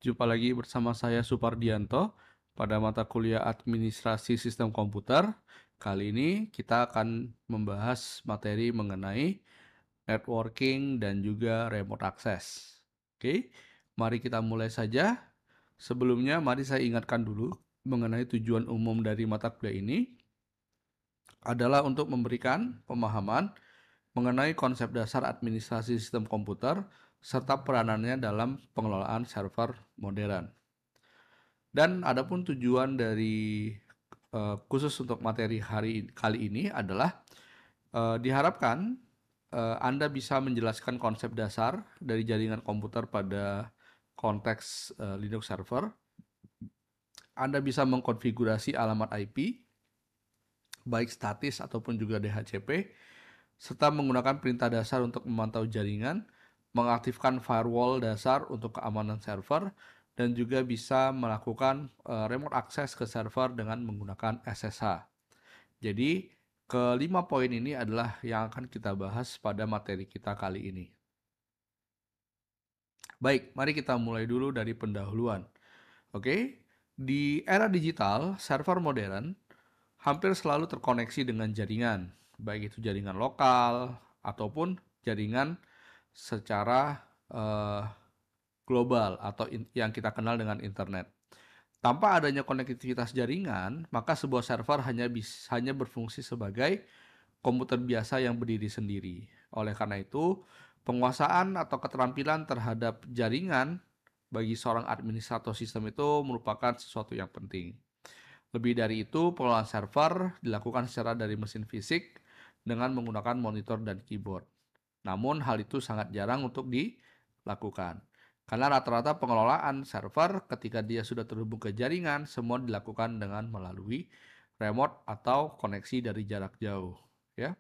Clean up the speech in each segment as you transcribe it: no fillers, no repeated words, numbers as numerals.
Jumpa lagi bersama saya Supardianto pada mata kuliah Administrasi Sistem Komputer. Kali ini kita akan membahas materi mengenai networking dan juga remote access. Oke, mari kita mulai saja. Sebelumnya, mari saya ingatkan dulu mengenai tujuan umum dari mata kuliah ini adalah untuk memberikan pemahaman mengenai konsep dasar administrasi sistem komputer serta peranannya dalam pengelolaan server modern. Dan adapun tujuan dari khusus untuk materi kali ini adalah diharapkan Anda bisa menjelaskan konsep dasar dari jaringan komputer pada konteks Linux server. Anda bisa mengkonfigurasi alamat IP, baik statis ataupun juga DHCP, serta menggunakan perintah dasar untuk memantau jaringan, mengaktifkan firewall dasar untuk keamanan server, dan juga bisa melakukan remote access ke server dengan menggunakan SSH. Jadi, kelima poin ini adalah yang akan kita bahas pada materi kita kali ini. Baik, mari kita mulai dulu dari pendahuluan. Oke, di era digital, server modern hampir selalu terkoneksi dengan jaringan, baik itu jaringan lokal ataupun jaringan secara eh, global atau yang kita kenal dengan internet. Tanpa adanya konektivitas jaringan, maka sebuah server hanya berfungsi sebagai komputer biasa yang berdiri sendiri. Oleh karena itu, penguasaan atau keterampilan terhadap jaringan bagi seorang administrator sistem itu merupakan sesuatu yang penting. Lebih dari itu, pengelolaan server dilakukan secara dari mesin fisik dengan menggunakan monitor dan keyboard. Namun, hal itu sangat jarang untuk dilakukan. Karena rata-rata pengelolaan server ketika dia sudah terhubung ke jaringan, semua dilakukan dengan melalui remote atau koneksi dari jarak jauh. Ya.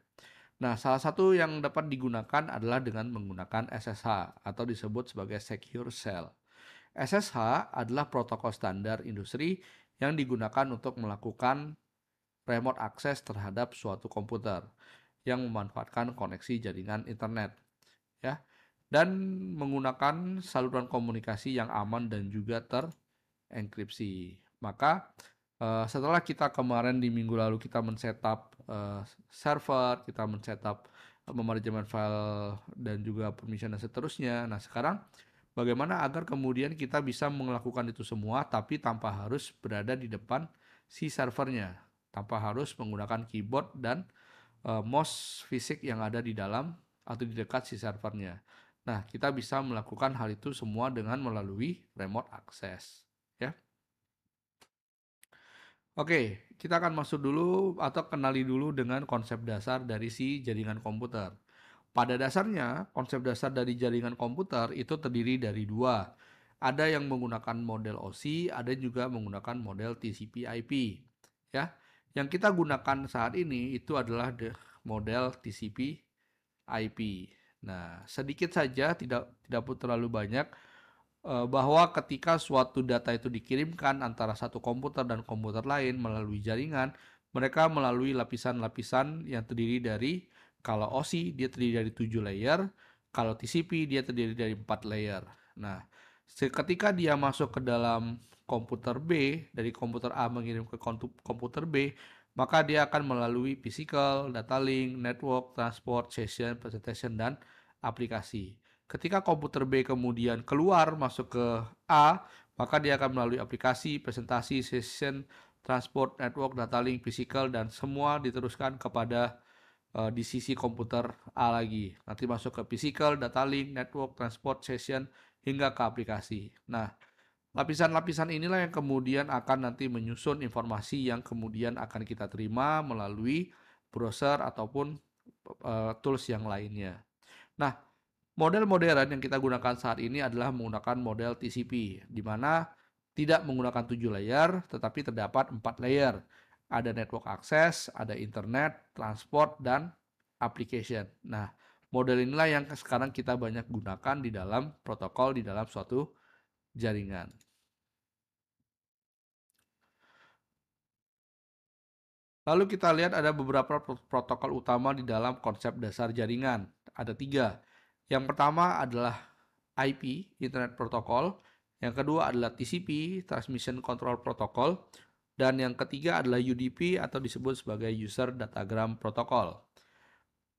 Nah, salah satu yang dapat digunakan adalah dengan menggunakan SSH atau disebut sebagai Secure Shell. SSH adalah protokol standar industri yang digunakan untuk melakukan remote access terhadap suatu komputer yang memanfaatkan koneksi jaringan internet, ya, dan menggunakan saluran komunikasi yang aman dan juga terenkripsi. Maka setelah kita kemarin di minggu lalu kita men-setup server, kita men-setup memanajemen file dan juga permission dan seterusnya. Nah, sekarang bagaimana agar kemudian kita bisa melakukan itu semua tapi tanpa harus berada di depan si servernya, tanpa harus menggunakan keyboard dan mouse fisik yang ada di dalam atau di dekat si servernya. Nah, kita bisa melakukan hal itu semua dengan melalui remote access, ya. Oke, kita akan masuk dulu atau kenali dulu dengan konsep dasar dari si jaringan komputer. Pada dasarnya, konsep dasar dari jaringan komputer itu terdiri dari dua. Ada yang menggunakan model OSI, ada juga menggunakan model TCP/IP. Ya, yang kita gunakan saat ini itu adalah model TCP/IP. Nah, sedikit saja, tidak pun terlalu banyak, bahwa ketika suatu data itu dikirimkan antara satu komputer dan komputer lain melalui jaringan, mereka melalui lapisan-lapisan yang terdiri dari, kalau OSI dia terdiri dari 7 layer, kalau TCP dia terdiri dari 4 layer. Nah, ketika dia masuk ke dalam komputer B, dari komputer A mengirim ke komputer B, maka dia akan melalui physical, data link, network, transport, session, presentation, dan aplikasi. Ketika komputer B kemudian keluar masuk ke A, maka dia akan melalui aplikasi, presentasi, session, transport, network, data link, physical, dan semua diteruskan kepada di sisi komputer A lagi. Nanti masuk ke physical, data link, network, transport, session, hingga ke aplikasi. Nah, lapisan-lapisan inilah yang kemudian akan nanti menyusun informasi yang kemudian akan kita terima melalui browser ataupun tools yang lainnya. Nah, model modern yang kita gunakan saat ini adalah menggunakan model TCP, di mana tidak menggunakan 7 layer, tetapi terdapat 4 layer. Ada network access, ada internet, transport, dan application. Nah, model inilah yang sekarang kita banyak gunakan di dalam protokol, di dalam suatu jaringan. Lalu kita lihat ada beberapa protokol utama di dalam konsep dasar jaringan. Ada 3. Yang pertama adalah IP, Internet Protocol, Yang kedua adalah TCP, Transmission Control Protocol, dan yang ketiga adalah UDP atau disebut sebagai User Datagram Protocol.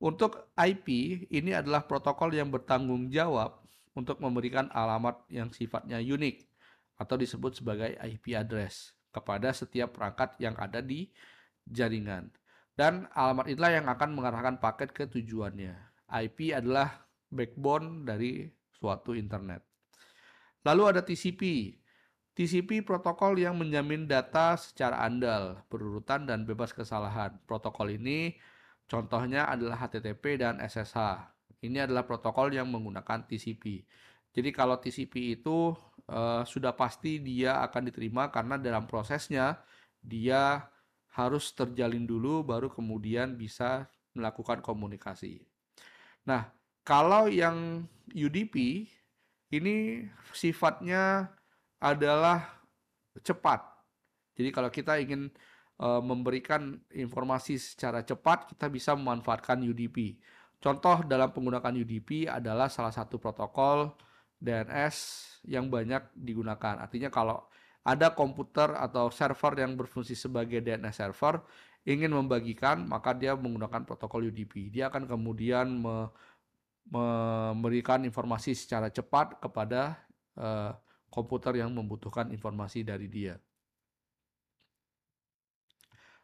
Untuk IP, ini adalah protokol yang bertanggung jawab untuk memberikan alamat yang sifatnya unik atau disebut sebagai IP address kepada setiap perangkat yang ada di jaringan. Dan alamat itulah yang akan mengarahkan paket ke tujuannya. IP adalah backbone dari suatu internet. Lalu ada TCP. TCP protokol yang menjamin data secara andal, berurutan dan bebas kesalahan. Protokol ini contohnya adalah HTTP dan SSH. Ini adalah protokol yang menggunakan TCP. Jadi kalau TCP itu sudah pasti dia akan diterima karena dalam prosesnya dia harus terjalin dulu baru kemudian bisa melakukan komunikasi. Nah, kalau yang UDP ini sifatnya adalah cepat. Jadi kalau kita ingin memberikan informasi secara cepat, kita bisa memanfaatkan UDP. Contoh dalam penggunaan UDP adalah salah satu protokol DNS yang banyak digunakan. Artinya kalau ada komputer atau server yang berfungsi sebagai DNS server, ingin membagikan, maka dia menggunakan protokol UDP. Dia akan kemudian memberikan informasi secara cepat kepada komputer yang membutuhkan informasi dari dia.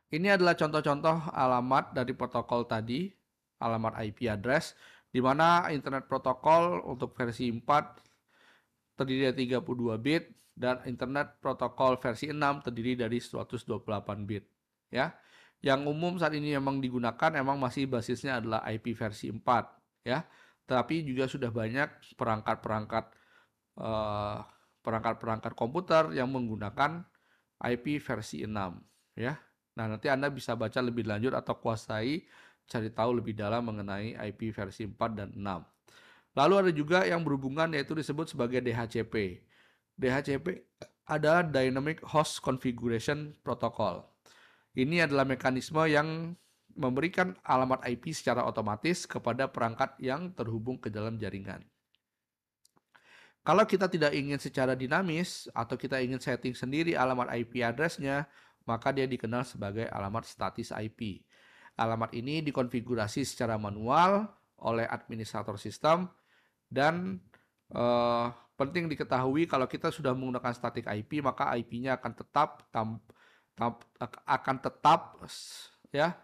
Ini adalah contoh-contoh alamat dari protokol tadi, alamat IP address, di mana Internet Protokol untuk versi 4 terdiri dari 32 bit, dan Internet Protokol versi 6 terdiri dari 128 bit. Ya, yang umum saat ini memang digunakan memang masih basisnya adalah IP versi 4. Ya, tapi juga sudah banyak perangkat-perangkat komputer yang menggunakan IP versi 6. Ya. Nah, nanti Anda bisa baca lebih lanjut atau kuasai, cari tahu lebih dalam mengenai IP versi 4 dan 6. Lalu ada juga yang berhubungan yaitu disebut sebagai DHCP. DHCP adalah Dynamic Host Configuration Protocol. Ini adalah mekanisme yang memberikan alamat IP secara otomatis kepada perangkat yang terhubung ke dalam jaringan. Kalau kita tidak ingin secara dinamis atau kita ingin setting sendiri alamat IP address-nya, maka dia dikenal sebagai alamat statis IP. Alamat ini dikonfigurasi secara manual oleh administrator sistem dan penting diketahui kalau kita sudah menggunakan static IP, maka IP-nya akan tetap ya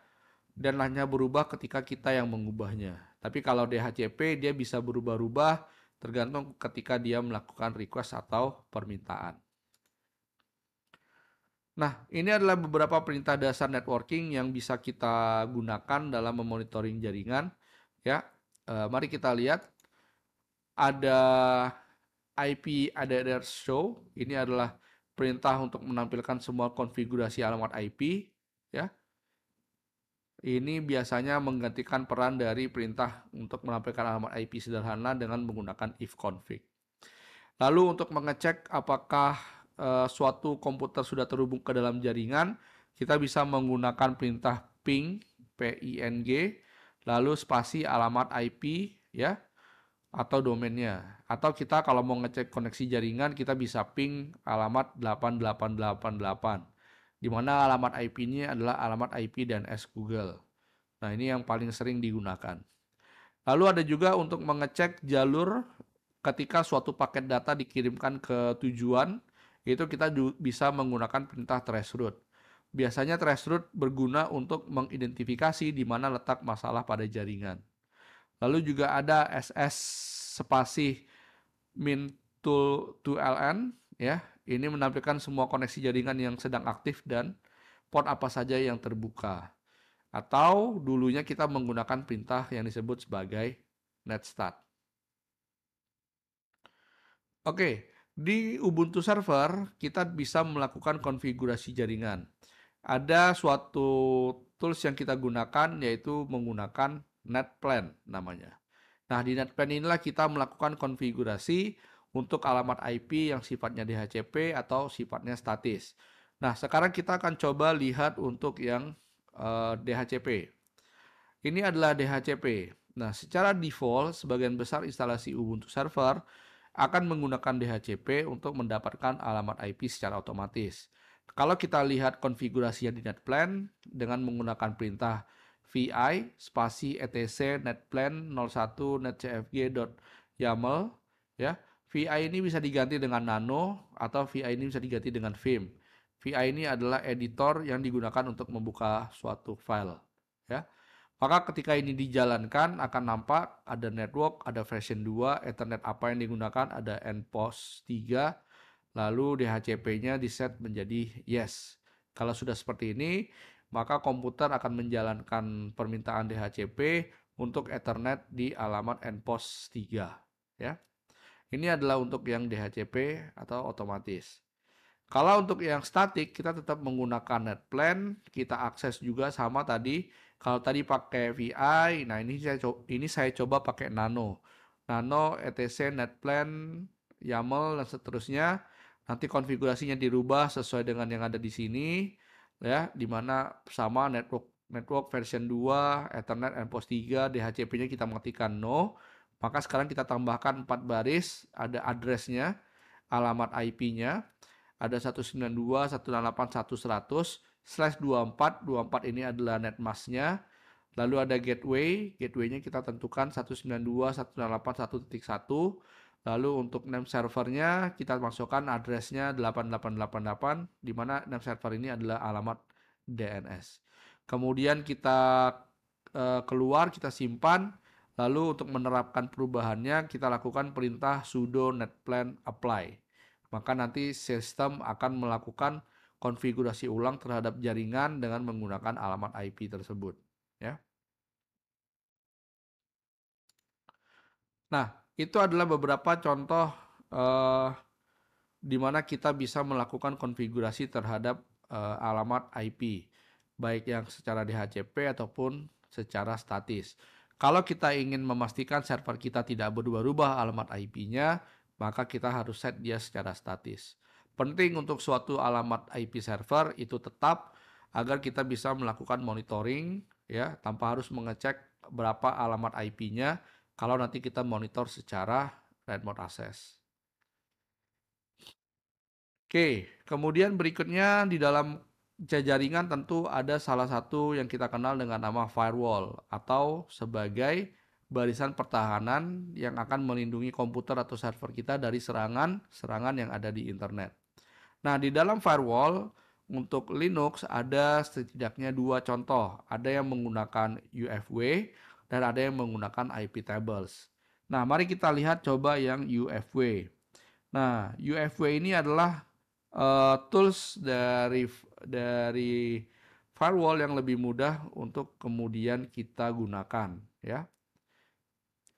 dan hanya berubah ketika kita yang mengubahnya. Tapi kalau DHCP dia bisa berubah-ubah tergantung ketika dia melakukan request atau permintaan. Nah, ini adalah beberapa perintah dasar networking yang bisa kita gunakan dalam memonitoring jaringan. Ya, mari kita lihat. Ada IP address show. Ini adalah perintah untuk menampilkan semua konfigurasi alamat IP. Ya, ini biasanya menggantikan peran dari perintah untuk menampilkan alamat IP sederhana dengan menggunakan ifconfig. Lalu untuk mengecek apakah suatu komputer sudah terhubung ke dalam jaringan, kita bisa menggunakan perintah ping, ping, lalu spasi alamat IP, ya, atau domainnya. Atau kita kalau mau ngecek koneksi jaringan, kita bisa ping alamat 8888, di mana alamat IP-nya adalah alamat IP DNS Google. Nah, ini yang paling sering digunakan. Lalu ada juga untuk mengecek jalur ketika suatu paket data dikirimkan ke tujuan, itu kita bisa menggunakan perintah traceroute. Biasanya traceroute berguna untuk mengidentifikasi di mana letak masalah pada jaringan. Lalu juga ada SS spasi min to ln, ya. Ini menampilkan semua koneksi jaringan yang sedang aktif dan port apa saja yang terbuka. Atau dulunya kita menggunakan perintah yang disebut sebagai netstart. Oke, di Ubuntu Server kita bisa melakukan konfigurasi jaringan. Ada suatu tools yang kita gunakan yaitu menggunakan NetPlan namanya. Nah, di NetPlan inilah kita melakukan konfigurasi untuk alamat IP yang sifatnya DHCP atau sifatnya statis. Nah, sekarang kita akan coba lihat untuk yang DHCP. Ini adalah DHCP. Nah, secara default, sebagian besar instalasi Ubuntu Server akan menggunakan DHCP untuk mendapatkan alamat IP secara otomatis. Kalau kita lihat konfigurasinya di NetPlan dengan menggunakan perintah vi spasi etc netplan 01 netcfg.yaml, ya. VI ini bisa diganti dengan nano atau VI ini bisa diganti dengan vim. VI ini adalah editor yang digunakan untuk membuka suatu file, ya. Maka ketika ini dijalankan akan nampak ada network, ada version 2, Ethernet apa yang digunakan, ada endpost 3, lalu DHCP-nya diset menjadi yes. Kalau sudah seperti ini, maka komputer akan menjalankan permintaan DHCP untuk Ethernet di alamat endpost 3, ya. Ini adalah untuk yang DHCP atau otomatis. Kalau untuk yang statik, kita tetap menggunakan NetPlan, kita akses juga sama tadi. Kalau tadi pakai VI, nah ini saya coba pakai Nano. Nano, etc, NetPlan, YAML, dan seterusnya. Nanti konfigurasinya dirubah sesuai dengan yang ada di sini, ya, di mana sama network version 2, Ethernet, endpost 3, DHCP-nya kita matikan no. Maka sekarang kita tambahkan 4 baris, ada address-nya, alamat IP-nya, ada 192.168.100/24. 24 ini adalah netmask-nya. Lalu ada gateway-nya kita tentukan 192.168.1.1. Lalu untuk name servernya kita masukkan address-nya 8888, di mana name server ini adalah alamat DNS. Kemudian kita keluar, kita simpan. Lalu untuk menerapkan perubahannya kita lakukan perintah sudo netplan apply. Maka nanti sistem akan melakukan konfigurasi ulang terhadap jaringan dengan menggunakan alamat IP tersebut, ya. Nah, itu adalah beberapa contoh eh, di mana kita bisa melakukan konfigurasi terhadap alamat IP, baik yang secara DHCP ataupun secara statis. Kalau kita ingin memastikan server kita tidak berubah-ubah alamat IP-nya, maka kita harus set dia secara statis. Penting untuk suatu alamat IP server itu tetap agar kita bisa melakukan monitoring, ya, tanpa harus mengecek berapa alamat IP-nya kalau nanti kita monitor secara remote access. Oke, kemudian berikutnya di dalam jaringan tentu ada salah satu yang kita kenal dengan nama firewall atau sebagai barisan pertahanan yang akan melindungi komputer atau server kita dari serangan yang ada di internet. Nah, di dalam firewall untuk Linux ada setidaknya dua contoh. Ada yang menggunakan UFW dan ada yang menggunakan IP tables. Nah, mari kita lihat coba yang UFW. Nah, UFW ini adalah tools dari firewall yang lebih mudah untuk kemudian kita gunakan, ya.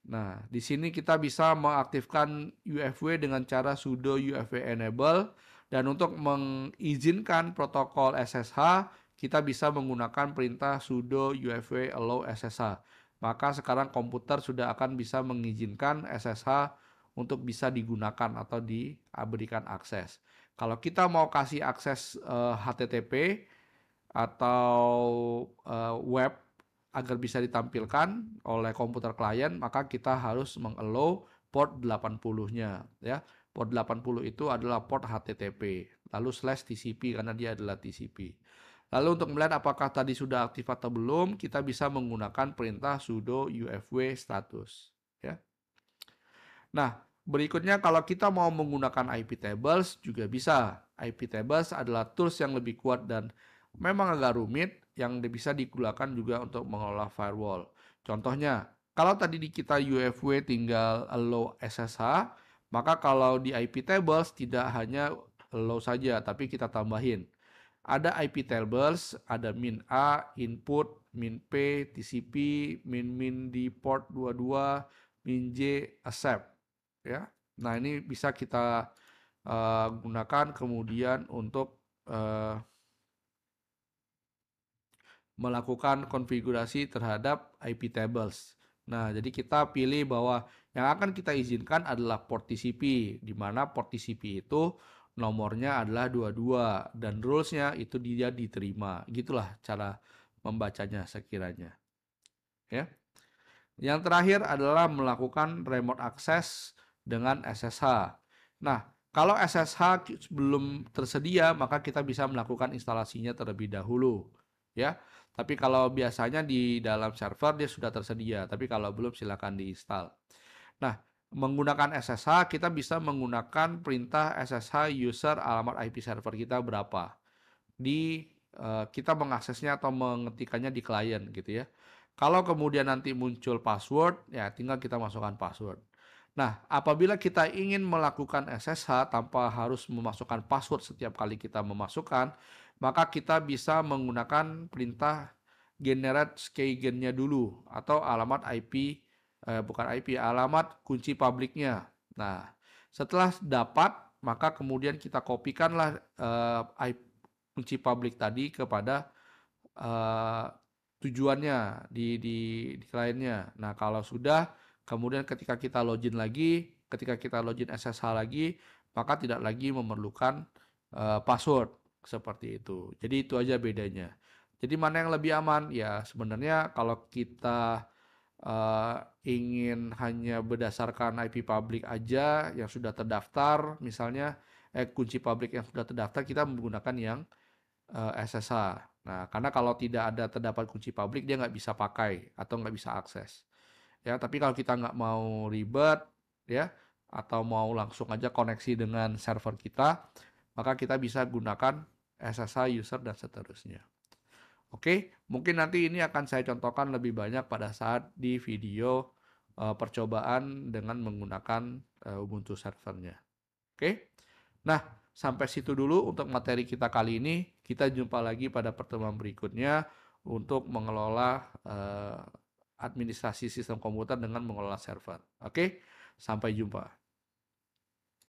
Nah, di sini kita bisa mengaktifkan UFW dengan cara sudo UFW enable, dan untuk mengizinkan protokol SSH kita bisa menggunakan perintah sudo UFW allow SSH. Maka sekarang komputer sudah akan bisa mengizinkan SSH untuk bisa digunakan atau diberikan akses. Kalau kita mau kasih akses HTTP atau web agar bisa ditampilkan oleh komputer klien, maka kita harus mengallow port 80-nya, ya. Port 80 itu adalah port HTTP, lalu /TCP karena dia adalah TCP. Lalu untuk melihat apakah tadi sudah aktif atau belum, kita bisa menggunakan perintah sudo UFW status, ya. Nah, berikutnya kalau kita mau menggunakan IP tables juga bisa. IP tables adalah tools yang lebih kuat dan memang agak rumit yang bisa digunakan juga untuk mengelola firewall. Contohnya, kalau tadi di kita UFW tinggal allow SSH, maka kalau di IP tables tidak hanya allow saja, tapi kita tambahin. Ada IP tables, ada min A, input, min P, TCP, min di port 22, min J, accept, ya. Nah, ini bisa kita gunakan kemudian untuk melakukan konfigurasi terhadap IP tables. Nah, jadi kita pilih bahwa yang akan kita izinkan adalah port TCP, di mana port TCP itu nomornya adalah 22 dan rules-nya itu dia diterima. Gitulah cara membacanya sekiranya. Ya. Yang terakhir adalah melakukan remote access dengan SSH. Nah, kalau SSH belum tersedia, maka kita bisa melakukan instalasinya terlebih dahulu, ya. Tapi kalau biasanya di dalam server dia sudah tersedia, tapi kalau belum silakan diinstal. Nah, menggunakan SSH kita bisa menggunakan perintah SSH user alamat IP server kita berapa. Kita mengaksesnya atau mengetikkannya di klien gitu ya. Kalau kemudian nanti muncul password, ya tinggal kita masukkan password. Nah, apabila kita ingin melakukan SSH tanpa harus memasukkan password setiap kali kita memasukkan, maka kita bisa menggunakan perintah generate keygen-nya dulu atau alamat IP, bukan IP, alamat kunci publiknya. Nah, setelah dapat, maka kemudian kita kopikanlah kunci publik tadi kepada uh, tujuannya di kliennya. Nah, kalau sudah, kemudian ketika kita login SSH lagi, maka tidak lagi memerlukan password seperti itu. Jadi itu aja bedanya. Jadi mana yang lebih aman? Ya sebenarnya kalau kita ingin hanya berdasarkan IP publik aja yang sudah terdaftar, misalnya kunci publik yang sudah terdaftar, kita menggunakan yang SSH. Nah, karena kalau tidak ada terdapat kunci publik, dia nggak bisa pakai atau nggak bisa akses. Ya, tapi kalau kita nggak mau ribet, ya, atau mau langsung aja koneksi dengan server kita, maka kita bisa gunakan SSH user dan seterusnya. Oke, mungkin nanti ini akan saya contohkan lebih banyak pada saat di video percobaan dengan menggunakan Ubuntu servernya. Oke. Nah, sampai situ dulu untuk materi kita kali ini. Kita jumpa lagi pada pertemuan berikutnya untuk mengelola administrasi sistem komputer dengan mengelola server. Oke, sampai jumpa.